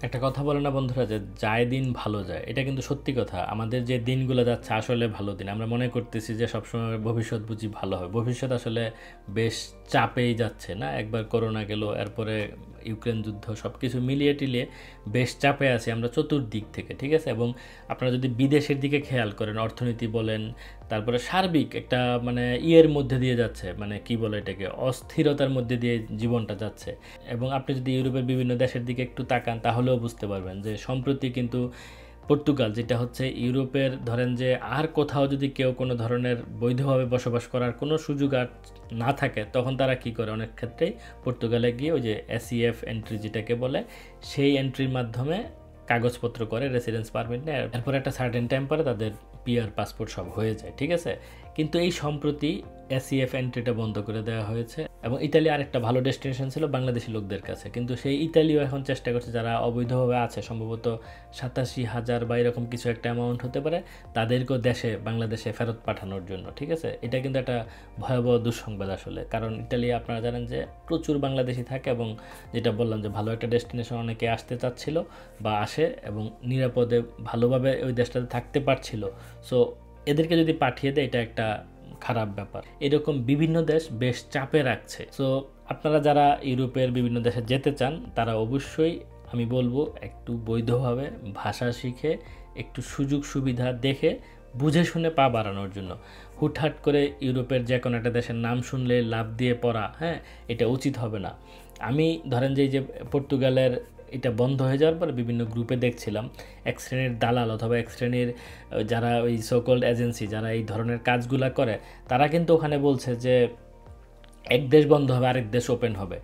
একটা কথা বলে না বন্ধুরা, যে যায় দিন ভালো যায়, এটা কিন্তু সত্যি কথা। আমাদের যে দিনগুলো যাচ্ছে আসলে ভালো দিন, আমরা মনে করতেছি যে সবসময় ভবিষ্যৎ বুঝি ভালো হয়, ভবিষ্যৎ আসলে বেশ চাপেই যাচ্ছে না। একবার করোনা গেল, এরপরে ইউক্রেন যুদ্ধ, সব কিছু মিলিয়ে টিলিয়ে বেশ চাপে আছি আমরা চতুর্দিক থেকে, ঠিক আছে। এবং আপনারা যদি বিদেশের দিকে খেয়াল করেন, অর্থনীতি বলেন, তারপরে সার্বিক একটা মানে ইয়ের মধ্যে দিয়ে যাচ্ছে, মানে কি বলে এটাকে, অস্থিরতার মধ্যে দিয়ে জীবনটা যাচ্ছে। এবং আপনি যদি ইউরোপের বিভিন্ন দেশের দিকে একটু তাকান তাহলেও বুঝতে পারবেন যে সম্প্রতি কিন্তু পর্তুগাল, যেটা হচ্ছে ইউরোপের ধরেন যে আর কোথাও যদি কেউ কোনো ধরনের বৈধভাবে বসবাস করার কোনো সুযোগ আর না থাকে, তখন তারা কি করে, অনেক ক্ষেত্রেই পর্তুগালে গিয়ে ওই যে এসইএফ এন্ট্রি যেটাকে বলে, সেই এন্ট্রির মাধ্যমে কাগজপত্র করে, রেসিডেন্স পারমিট নেয়, এরপর একটা সার্টেন টাইম পরে তাদের পিআর পাসপোর্ট সব হয়ে যায়, ঠিক আছে। কিন্তু এই সম্প্রতি এসইএফ এন্ট্রিটা বন্ধ করে দেওয়া হয়েছে। এবং ইতালি আরেকটা ভালো ডেস্টিনেশন ছিল বাংলাদেশি লোকদের কাছে, কিন্তু সেই ইতালিও এখন চেষ্টা করছে যারা অবৈধভাবে আছে, সম্ভবত 87,000 বা এরকম কিছু একটা অ্যামাউন্ট হতে পারে, তাদেরকেও বাংলাদেশে ফেরত পাঠানোর জন্য, ঠিক আছে। এটা কিন্তু একটা ভয়াবহ দুঃসংবাদ আসলে, কারণ ইতালি আপনারা জানেন যে প্রচুর বাংলাদেশি থাকে, এবং যেটা বললাম যে ভালো একটা ডেস্টিনেশন অনেকে আসতে চাচ্ছিল বা আসে, এবং নিরাপদে ভালোভাবে ওই দেশটাতে থাকতে পারছিল। সো এদেরকে যদি পাঠিয়ে দেয়, এটা একটা খারাপ ব্যাপার। এরকম বিভিন্ন দেশ বেশ চাপে রাখছে। সো আপনারা যারা ইউরোপের বিভিন্ন দেশে যেতে চান, তারা অবশ্যই আমি বলবো একটু বৈধভাবে ভাষা শিখে, একটু সুযোগ সুবিধা দেখে বুঝে শুনে পা বাড়ানোর জন্য। হুটহাট করে ইউরোপের যে কোনো একটা দেশের নাম শুনলে লাভ দিয়ে পড়া, হ্যাঁ, এটা উচিত হবে না। আমি ধরেন যে এই যে পর্তুগালের এটা বন্ধ হয়ে যাওয়ার পর বিভিন্ন গ্রুপে দেখছিলাম এক শ্রেণীর দালাল অথবা এক শ্রেণীর যারা ওই সোকল্ড এজেন্সি, যারা এই ধরনের কাজগুলা করে, তারা কিন্তু ওখানে বলছে যে এক দেশ বন্ধ হবে আরেক দেশ ওপেন হবে।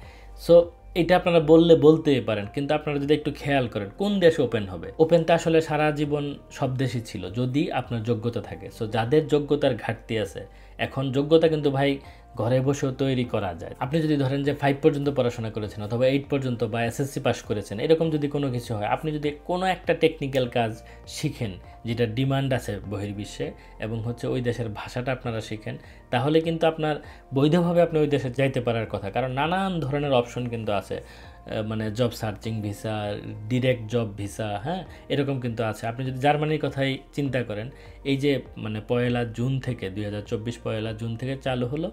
সো এটা আপনারা বলতেই পারেন, কিন্তু আপনারা যদি একটু খেয়াল করেন কোন দেশ ওপেন হবে, ওপেন তো আসলে সারা জীবন সব দেশই ছিল যদি আপনার যোগ্যতা থাকে। সো যাদের যোগ্যতার ঘাটতি আছে, এখন যোগ্যতা কিন্তু ভাই ঘরে বসেও তৈরি করা যায়। আপনি যদি ধরেন যে 5 পর্যন্ত পড়াশোনা করেছেন অথবা 8 পর্যন্ত বা এসএসসি পাস করেছেন, এরকম যদি কোনো কিছু হয়, আপনি যদি কোনো একটা টেকনিক্যাল কাজ শিখেন যেটা ডিমান্ড আছে বহির্বিশ্বে, এবং হচ্ছে ওই দেশের ভাষাটা আপনারা শিখেন, তাহলে কিন্তু আপনার বৈধভাবে আপনি ওই দেশে যাইতে পারার কথা। কারণ নানান ধরনের অপশন কিন্তু আছে, মানে job searching visa, direct job visa, হ্যাঁ, এরকম কিন্তু আছে। আপনি যদি জার্মানির কথাই চিন্তা করেন, এই যে মানে 1 জুন থেকে 2024 1 জুন থেকে চালু হলো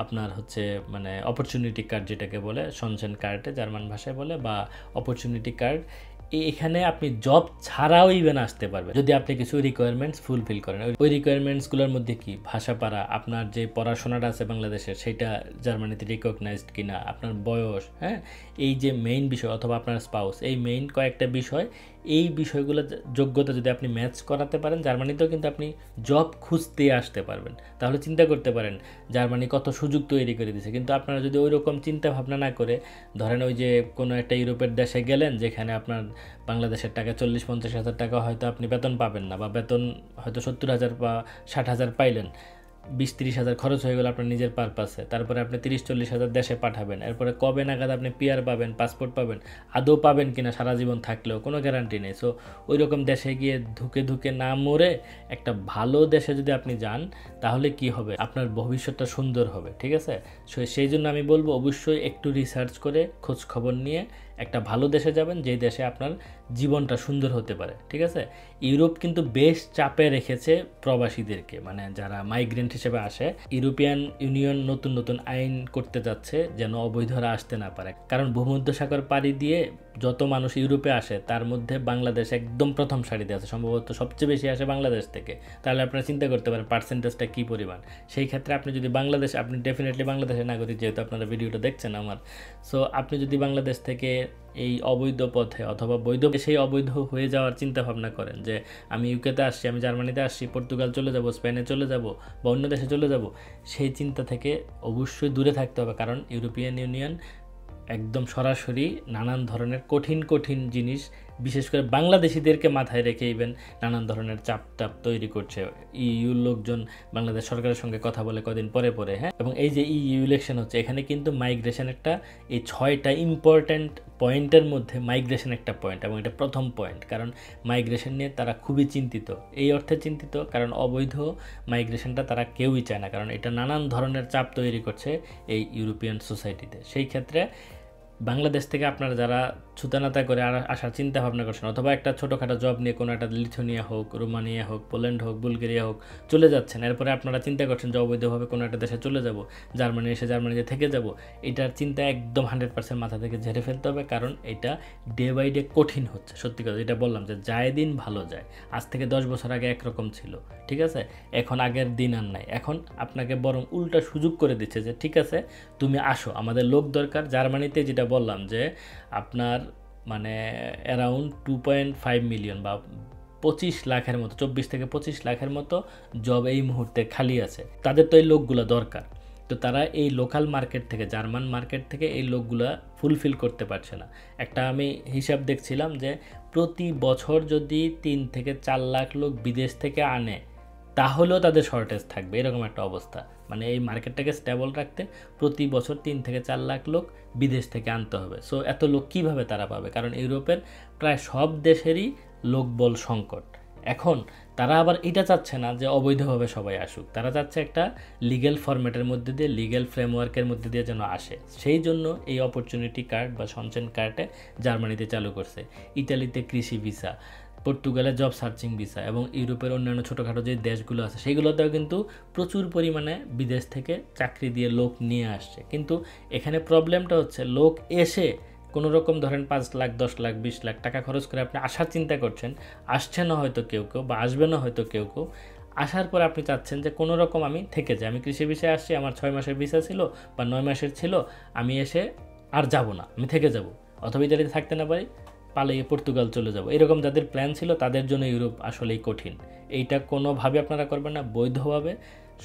আপনার হচ্ছে মানে অপরচুনিটি কার্ড, যেটাকে বলে সনশেন কার্ডে জার্মান ভাষায় বলে, বা অপরচুনিটি কার্ড। এখানে আপনি জব ছাড়াও ইভেন আসতে পারবেন যদি আপনি কিছু রিকোয়ারমেন্টস ফুলফিল করেন। ওই রিকোয়ারমেন্টসগুলোর মধ্যে কি, ভাষা পারা, আপনার যে পড়াশোনাটা আছে বাংলাদেশের সেটা জার্মানিতে রিকগনাইজড কিনা, আপনার বয়স, হ্যাঁ, এই যে মেইন বিষয়, অথবা আপনার স্পাউস, এই মেইন কয়েকটা বিষয়, এই বিষয়গুলো যোগ্যতা যদি আপনি ম্যাচ করাতে পারেন, জার্মানিতেও কিন্তু আপনি জব খুঁজতে আসতে পারবেন। তাহলে চিন্তা করতে পারেন জার্মানি কত সুযোগ তৈরি করে দিয়েছে। কিন্তু আপনারা যদি ওই রকম চিন্তা ভাবনা না করে, ধরেন ওই যে কোনো একটা ইউরোপের দেশে গেলেন যেখানে আপনার বাংলাদেশের টাকা 40-50 হাজার টাকা হয়তো আপনি বেতন পাবেন না, বা বেতন হয়তো 70,000 বা 60,000 পাইলেন, 20-30 হাজার খরচ হয়ে গেল আপনার নিজের পারপাসে, তারপরে আপনি 30-40 হাজার দেশে পাঠাবেন, এরপরে কবে নাগাদ আপনি পিআর পাবেন, পাসপোর্ট পাবেন, আদৌ পাবেন কিনা সারা জীবন থাকলেও কোনো গ্যারান্টি নেই। সো ওই রকম দেশে গিয়ে ধুকে ধুকে না মরে একটা ভালো দেশে যদি আপনি যান, তাহলে কি হবে, আপনার ভবিষ্যৎটা সুন্দর হবে, ঠিক আছে। সেই জন্য আমি বলবো অবশ্যই একটু রিসার্চ করে খোঁজ খবর নিয়ে একটা ভালো দেশে যাবেন, যেই দেশে আপনার জীবনটা সুন্দর হতে পারে, ঠিক আছে। ইউরোপ কিন্তু বেশ চাপে রেখেছে প্রবাসীদেরকে, মানে যারা মাইগ্রেন্ট হিসেবে আসে। ইউরোপিয়ান ইউনিয়ন নতুন নতুন আইন করতে যাচ্ছে যেন অবৈধরা আসতে না পারে, কারণ ভূমধ্যসাগর পাড়ি দিয়ে যত মানুষ ইউরোপে আসে তার মধ্যে বাংলাদেশ একদম প্রথম সারিতে আছে, সম্ভবত সবচেয়ে বেশি আসে বাংলাদেশ থেকে। তাহলে আপনারা চিন্তা করতে পারেন পার্সেন্টেজটা কী পরিমাণ। সেই ক্ষেত্রে আপনি যদি আপনি ডেফিনেটলি বাংলাদেশের নাগরিক, যেহেতু আপনারা ভিডিওটা দেখছেন আমার। সো আপনি যদি বাংলাদেশ থেকে এই অবৈধ পথে অথবা বৈধ, সেই অবৈধ হয়ে যাওয়ার চিন্তা ভাবনা করেন যে আমি ইউকেতে আসছি, আমি জার্মানিতে আসছি, পর্তুগাল চলে যাব, স্পেনে চলে যাব, বা অন্য দেশে চলে যাব, সেই চিন্তা থেকে অবশ্যই দূরে থাকতে হবে। কারণ ইউরোপিয়ান ইউনিয়ন একদম সরাসরি নানান ধরনের কঠিন কঠিন জিনিস, বিশেষ করে বাংলাদেশিদেরকে মাথায় রেখে ইভেন নানান ধরনের চাপ তৈরি করছে। ইইউর লোকজন বাংলাদেশ সরকারের সঙ্গে কথা বলে কদিন পরে পরে, হ্যাঁ। এবং এই যে ইইউ ইলেকশন হচ্ছে, এখানে কিন্তু মাইগ্রেশন একটা, এই 6টা ইম্পর্ট্যান্ট পয়েন্টের মধ্যে মাইগ্রেশন একটা পয়েন্ট, এবং এটা প্রথম পয়েন্ট। কারণ মাইগ্রেশন নিয়ে তারা খুবই চিন্তিত, এই অর্থে চিন্তিত কারণ অবৈধ মাইগ্রেশনটা তারা কেউই চায় না, কারণ এটা নানান ধরনের চাপ তৈরি করছে এই ইউরোপিয়ান সোসাইটিতে। সেই ক্ষেত্রে বাংলাদেশ থেকে আপনারা যারা ছুতানাতা করে আর আসার চিন্তা ভাবনা করছেন, অথবা একটা ছোটোখাটো জব নিয়ে কোনো একটা লিথুনিয়া হোক, রোমানিয়া হোক, পোল্যান্ড হোক, বুলগেরিয়া হোক চলে যাচ্ছেন, এরপরে আপনারা চিন্তা করছেন যে অবৈধভাবে কোনো একটা দেশে চলে যাব, জার্মানি এসে জার্মানিতে থেকে যাব, এটার চিন্তা একদম 100% মাথা থেকে ঝেড়ে ফেলতে হবে, কারণ এটা ডে বাই ডে কঠিন হচ্ছে। সত্যি কথা যেটা বললাম যে যায় দিন ভালো যায়। আজ থেকে 10 বছর আগে একরকম ছিল, ঠিক আছে, এখন আগের দিন আর নাই। এখন আপনাকে বরং উল্টা সুযোগ করে দিচ্ছে যে ঠিক আছে তুমি আসো, আমাদের লোক দরকার। জার্মানিতে যেটা বললাম যে আপনার মানে অ্যারাউন্ড 2.5 মিলিয়ন বা 25 লাখের মতো, 24 থেকে 25 লাখের মতো জব এই মুহূর্তে খালি আছে। তাদের তো এই লোকগুলো দরকার, তো তারা এই লোকাল মার্কেট থেকে, জার্মান মার্কেট থেকে এই লোকগুলা ফুলফিল করতে পারছে না। একটা আমি হিসাব দেখছিলাম যে প্রতি বছর যদি 3 থেকে 4 লাখ লোক বিদেশ থেকে আনে তাহলেও তাদের শর্টেজ থাকবে, এরকম একটা অবস্থা। মানে এই মার্কেটটাকে স্টেবল রাখতে প্রতি বছর 3 থেকে 4 লাখ লোক বিদেশ থেকে আনতে হবে। সো এত লোক কীভাবে তারা পাবে? কারণ ইউরোপের প্রায় সব দেশেরই লোকবল সংকট। এখন তারা আবার এটা চাচ্ছে না যে অবৈধভাবে সবাই আসুক, তারা চাচ্ছে একটা লিগ্যাল ফরম্যাটের মধ্যে দিয়ে, লিগ্যাল ফ্রেমওয়ার্কের মধ্যে দিয়ে যেন আসে। সেই জন্য এই অপরচুনিটি কার্ড বা সঞ্চয়ন কার্ডে জার্মানিতে চালু করছে, ইতালিতে কৃষি ভিসা, পর্তুগালে জব সার্চিং ভিসা, এবং ইউরোপের অন্যান্য ছোটোখাটো যে দেশগুলো আছে সেগুলোতেও কিন্তু প্রচুর পরিমাণে বিদেশ থেকে চাকরি দিয়ে লোক নিয়ে আসছে। কিন্তু এখানে প্রবলেমটা হচ্ছে লোক এসে কোনো রকম ধরেন 5 লাখ, 10 লাখ, 20 লাখ টাকা খরচ করে আপনি আসার চিন্তা করছেন, আসছে না হয়তো কেউ কেউ, বা আসবে না হয়তো কেউ কেউ। আসার পর আপনি চাচ্ছেন যে কোনো রকম আমি থেকে যাই, আমি কৃষি ভিসায় আসছি, আমার 6 মাসের ভিসা ছিল বা 9 মাসের ছিল, আমি এসে আর যাব না, আমি থেকে যাব, অথবা ইতালিতে থাকতে না পারি পালিয়ে পর্তুগাল চলে যাব। এরকম যাদের প্ল্যান ছিল তাদের জন্য ইউরোপ আসলেই কঠিন। এইটা কোনোভাবে আপনারা করবেন না, বৈধভাবে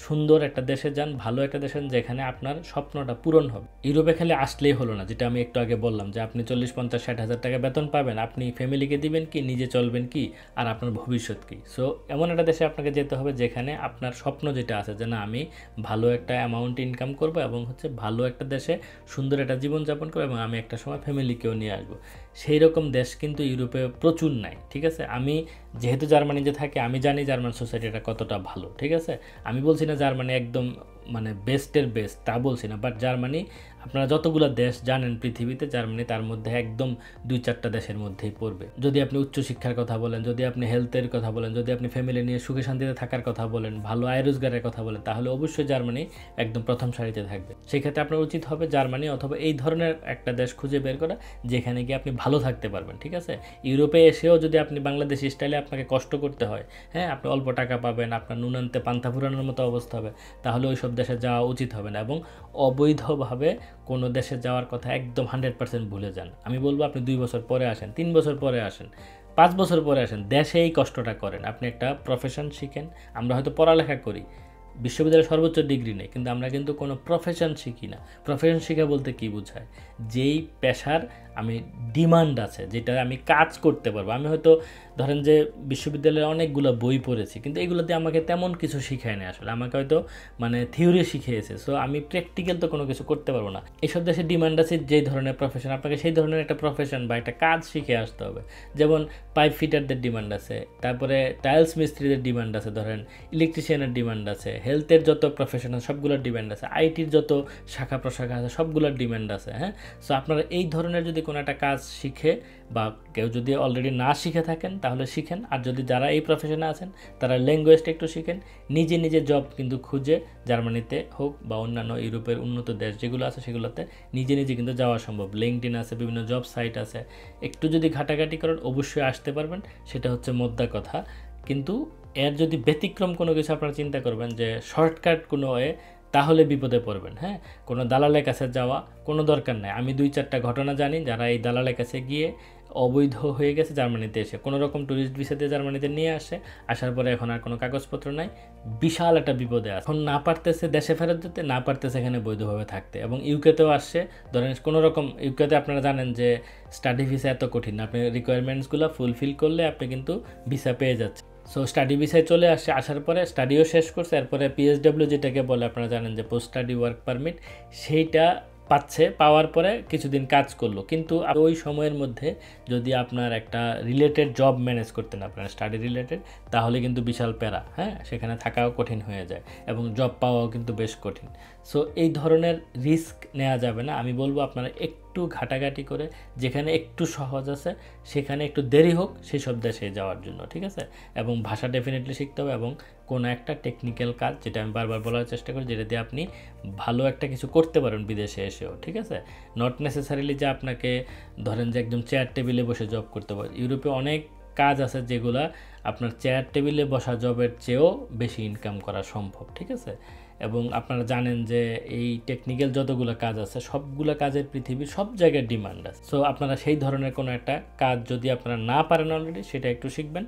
সুন্দর একটা দেশে যান, ভালো একটা দেশে যান, যেখানে আপনার স্বপ্নটা পূরণ হবে। ইউরোপে খালি আসলেই হলো না, যেটা আমি একটু আগে বললাম যে আপনি 40, 50, 60 হাজার টাকা বেতন পাবেন, আপনি ফ্যামিলিকে দিবেন কি, নিজে চলবেন কি, আর আপনার ভবিষ্যৎ কি। সো এমন একটা দেশে আপনাকে যেতে হবে যেখানে আপনার স্বপ্ন যেটা আছে যে না আমি ভালো একটা অ্যামাউন্ট ইনকাম করবো এবং হচ্ছে ভালো একটা দেশে সুন্দর একটা জীবনযাপন করবো, এবং আমি একটা সময় ফ্যামিলিকেও নিয়ে আসবো। সেই রকম দেশ কিন্তু ইউরোপে প্রচুর নাই, ঠিক আছে। আমি যেহেতু জার্মানিতে থাকি, আমি জানি জার্মান সোসাইটিটা কতটা ভালো, ঠিক আছে। আমি বলছি না জার্মানি একদম মানে বেস্টের বেস্ট, তা বলছি না, বাট জার্মানি আপনারা যতগুলো দেশ জানেন পৃথিবীতে, জার্মানি তার মধ্যে একদম 2-4টা দেশের মধ্যেই পড়বে। যদি আপনি উচ্চশিক্ষার কথা বলেন, যদি আপনি হেলথের কথা বলেন, যদি আপনি ফ্যামিলি নিয়ে সুখে শান্তিতে থাকার কথা বলেন, ভালো আয় রোজগারের কথা বলেন, তাহলে অবশ্যই জার্মানি একদম প্রথম সারিতে থাকবে। সেক্ষেত্রে আপনার উচিত হবে জার্মানি অথবা এই ধরনের একটা দেশ খুঁজে বের করা যেখানে গিয়ে আপনি ভালো থাকতে পারবেন, ঠিক আছে। ইউরোপে এসেও যদি আপনি বাংলাদেশি স্টাইলে আপনাকে কষ্ট করতে হয়, হ্যাঁ, আপনি অল্প টাকা পাবেন, আপনার নুন আনতে পান্তা ফুরানোর মতো অবস্থা হবে, তাহলে ওই সব দেশে যাওয়া উচিত হবে না। এবং অবৈধভাবে কোনো দেশে যাওয়ার কথা একদম 100% ভুলে যান। আমি বলবো আপনি 2 বছর পরে আসেন, 3 বছর পরে আসেন, 5 বছর পরে আসেন, দেশে এই কষ্টটা করেন, আপনি একটা প্রফেশন শিখেন। আমরা হয়তো পড়ালেখা করি, বিশ্ববিদ্যালয়ে সর্বোচ্চ ডিগ্রি নেই, কিন্তু আমরা কিন্তু কোনো প্রফেশন শিখি না। প্রফেশন শিখা বলতে কি বোঝায়? যেই পেশার আমি ডিমান্ড আছে, যেটা আমি কাজ করতে পারবো। আমি হয়তো ধরেন যে বিশ্ববিদ্যালয়ে অনেকগুলো বই পড়েছি, কিন্তু এগুলোতে আমাকে তেমন কিছু শিখায় না, আসলে আমাকে হয়তো মানে থিওরি শিখিয়েছে। সো আমি প্র্যাকটিক্যাল তো কোনো কিছু করতে পারবো না। এইসব দেশে ডিমান্ড আছে যেই ধরনের প্রফেশন, আপনাকে সেই ধরনের একটা প্রফেশন বা একটা কাজ শিখে আসতে হবে। যেমন পাইপ ফিটারদের ডিমান্ড আছে, তারপরে টাইলস মিস্ত্রিদের ডিমান্ড আছে, ধরেন ইলেকট্রিশিয়ানের ডিমান্ড আছে, হেলথের যত প্রফেশন আছে সবগুলোর ডিমান্ড আছে, আইটির যত শাখা প্রশাখা আছে সবগুলোর ডিমান্ড আছে, হ্যাঁ। সো আপনারা এই ধরনের যদি কোনো একটা কাজ শিখে, বা কেউ যদি অলরেডি না শিখে থাকেন তাহলে শিখেন, আর যদি যারা এই প্রফেশনে আছেন তারা ল্যাঙ্গুয়েজটা একটু শিখেন, নিজে নিজে জব কিন্তু খুঁজে জার্মানিতে হোক বা অন্যান্য ইউরোপের উন্নত দেশ যেগুলো আছে সেগুলোতে নিজে নিজে কিন্তু যাওয়া সম্ভব। লিঙ্কডইন আছে, বিভিন্ন জব সাইট আছে, একটু যদি ঘাটাঘাটি করেন অবশ্যই আসতে পারবেন, সেটা হচ্ছে মোদ্দা কথা। কিন্তু এর যদি ব্যতিক্রম কোনো কিছু আপনারা চিন্তা করবেন যে শর্টকাট কোনো ওয়ে, তাহলে বিপদে পড়বেন, হ্যাঁ। কোনো দালালের কাছে যাওয়া কোনো দরকার নেই। আমি 2-4টা ঘটনা জানি যারা এই দালালের কাছে গিয়ে অবৈধ হয়ে গেছে, জার্মানিতে এসে কোনো রকম ট্যুরিস্ট ভিসা দিয়ে জার্মানিতে নিয়ে আসে, আসার পরে এখন আর কোনো কাগজপত্র নাই, বিশাল একটা বিপদে আছে। এখন না পারতেছে দেশে ফেরত যেতে, না পারতেছে এখানে বৈধভাবে থাকতে, এবং ইউকেতেও আসছে। ধরেন কোনো রকম ইউকেতে আপনারা জানেন যে স্টাডি ভিসা এত কঠিন, আপনি রিকোয়ারমেন্টসগুলো ফুলফিল করলে আপনি কিন্তু ভিসা পেয়ে যাচ্ছেন। সো স্টাডি ভিসায় চলে আসছে, আসার পরে স্টাডিও শেষ করছে, এরপরে পিএসডব্লিউ যেটাকে বলে আপনারা জানেন যে পোস্ট স্টাডি ওয়ার্ক পারমিট, সেইটা পাচ্ছে। পাওয়ার পরে কিছুদিন কাজ করলো, কিন্তু ওই সময়ের মধ্যে যদি আপনার একটা রিলেটেড জব ম্যানেজ করতেন আপনার স্টাডি রিলেটেড, তাহলে কিন্তু বিশাল প্যারা, হ্যাঁ, সেখানে থাকাও কঠিন হয়ে যায় এবং জব পাওয়াও কিন্তু বেশ কঠিন। সো এই ধরনের রিস্ক নেওয়া যাবে না। আমি বলবো আপনারা একটু একটু ঘাটাঘাটি করে যেখানে একটু সহজ আছে সেখানে একটু দেরি হোক সেই সব দেশে যাওয়ার জন্য, ঠিক আছে। এবং ভাষা ডেফিনেটলি শিখতে হবে, এবং কোনো একটা টেকনিক্যাল কাজ, যেটা আমি বারবার বলার চেষ্টা করি, যেটা দিয়ে আপনি ভালো একটা কিছু করতে পারেন বিদেশে এসেও, ঠিক আছে। নট নেসেসারিলি যে আপনাকে ধরেন যে একদম চেয়ার টেবিলে বসে জব করতে পারে। ইউরোপে অনেক কাজ আছে যেগুলা আপনার চেয়ার টেবিলে বসা জবের চেয়েও বেশি ইনকাম করা সম্ভব, ঠিক আছে। এবং আপনারা জানেন যে এই টেকনিক্যাল যতগুলো কাজ আছে সবগুলো কাজের পৃথিবীর সব জায়গায় ডিমান্ড আছে। সো আপনারা সেই ধরনের কোনো একটা কাজ যদি আপনারা না পারেন অলরেডি, সেটা একটু শিখবেন।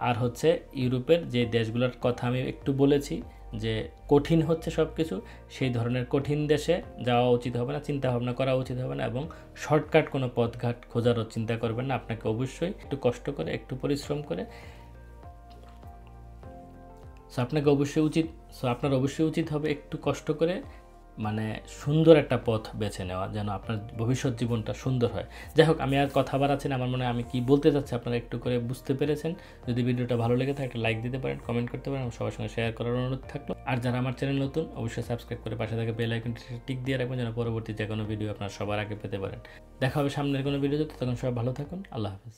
আর হচ্ছে ইউরোপের যে দেশগুলোর কথা আমি একটু বলেছি যে কঠিন হচ্ছে সব কিছু, সেই ধরনের কঠিন দেশে যাওয়া উচিত হবে না, চিন্তা ভাবনা করা উচিত হবে না, এবং শর্টকাট কোনো পথঘাট খোঁজারও চিন্তা করবেন না। আপনাকে অবশ্যই একটু কষ্ট করে, একটু পরিশ্রম করে আপনার অবশ্যই উচিত হবে একটু কষ্ট করে মানে সুন্দর একটা পথ বেছে নেওয়া, যেন আপনার ভবিষ্যৎ জীবনটা সুন্দর হয়। যাই হোক, আমি আর কথা বাড়াচ্ছি না, আমার মনে হয় আমি কি বলতে চাচ্ছি আপনারা একটু করে বুঝতে পেরেছেন। যদি ভিডিওটা ভালো লেগে থাকে একটা লাইক দিতে পারেন, কমেন্ট করতে পারেন, সবার সঙ্গে শেয়ার করার অনুরোধ থাকলো। আর যারা আমার চ্যানেল নতুন, অবশ্যই সাবস্ক্রাইব করে পাশে থাকা বেল আইকনটি টিক দিয়ে রাখবেন, যেন পরবর্তী যে কোনো ভিডিও আপনারা সবার আগে পেতে পারেন। দেখা হবে সামনের কোনো ভিডিওতে, তখন সবাই ভালো থাকুন। আল্লাহ হাফেজ।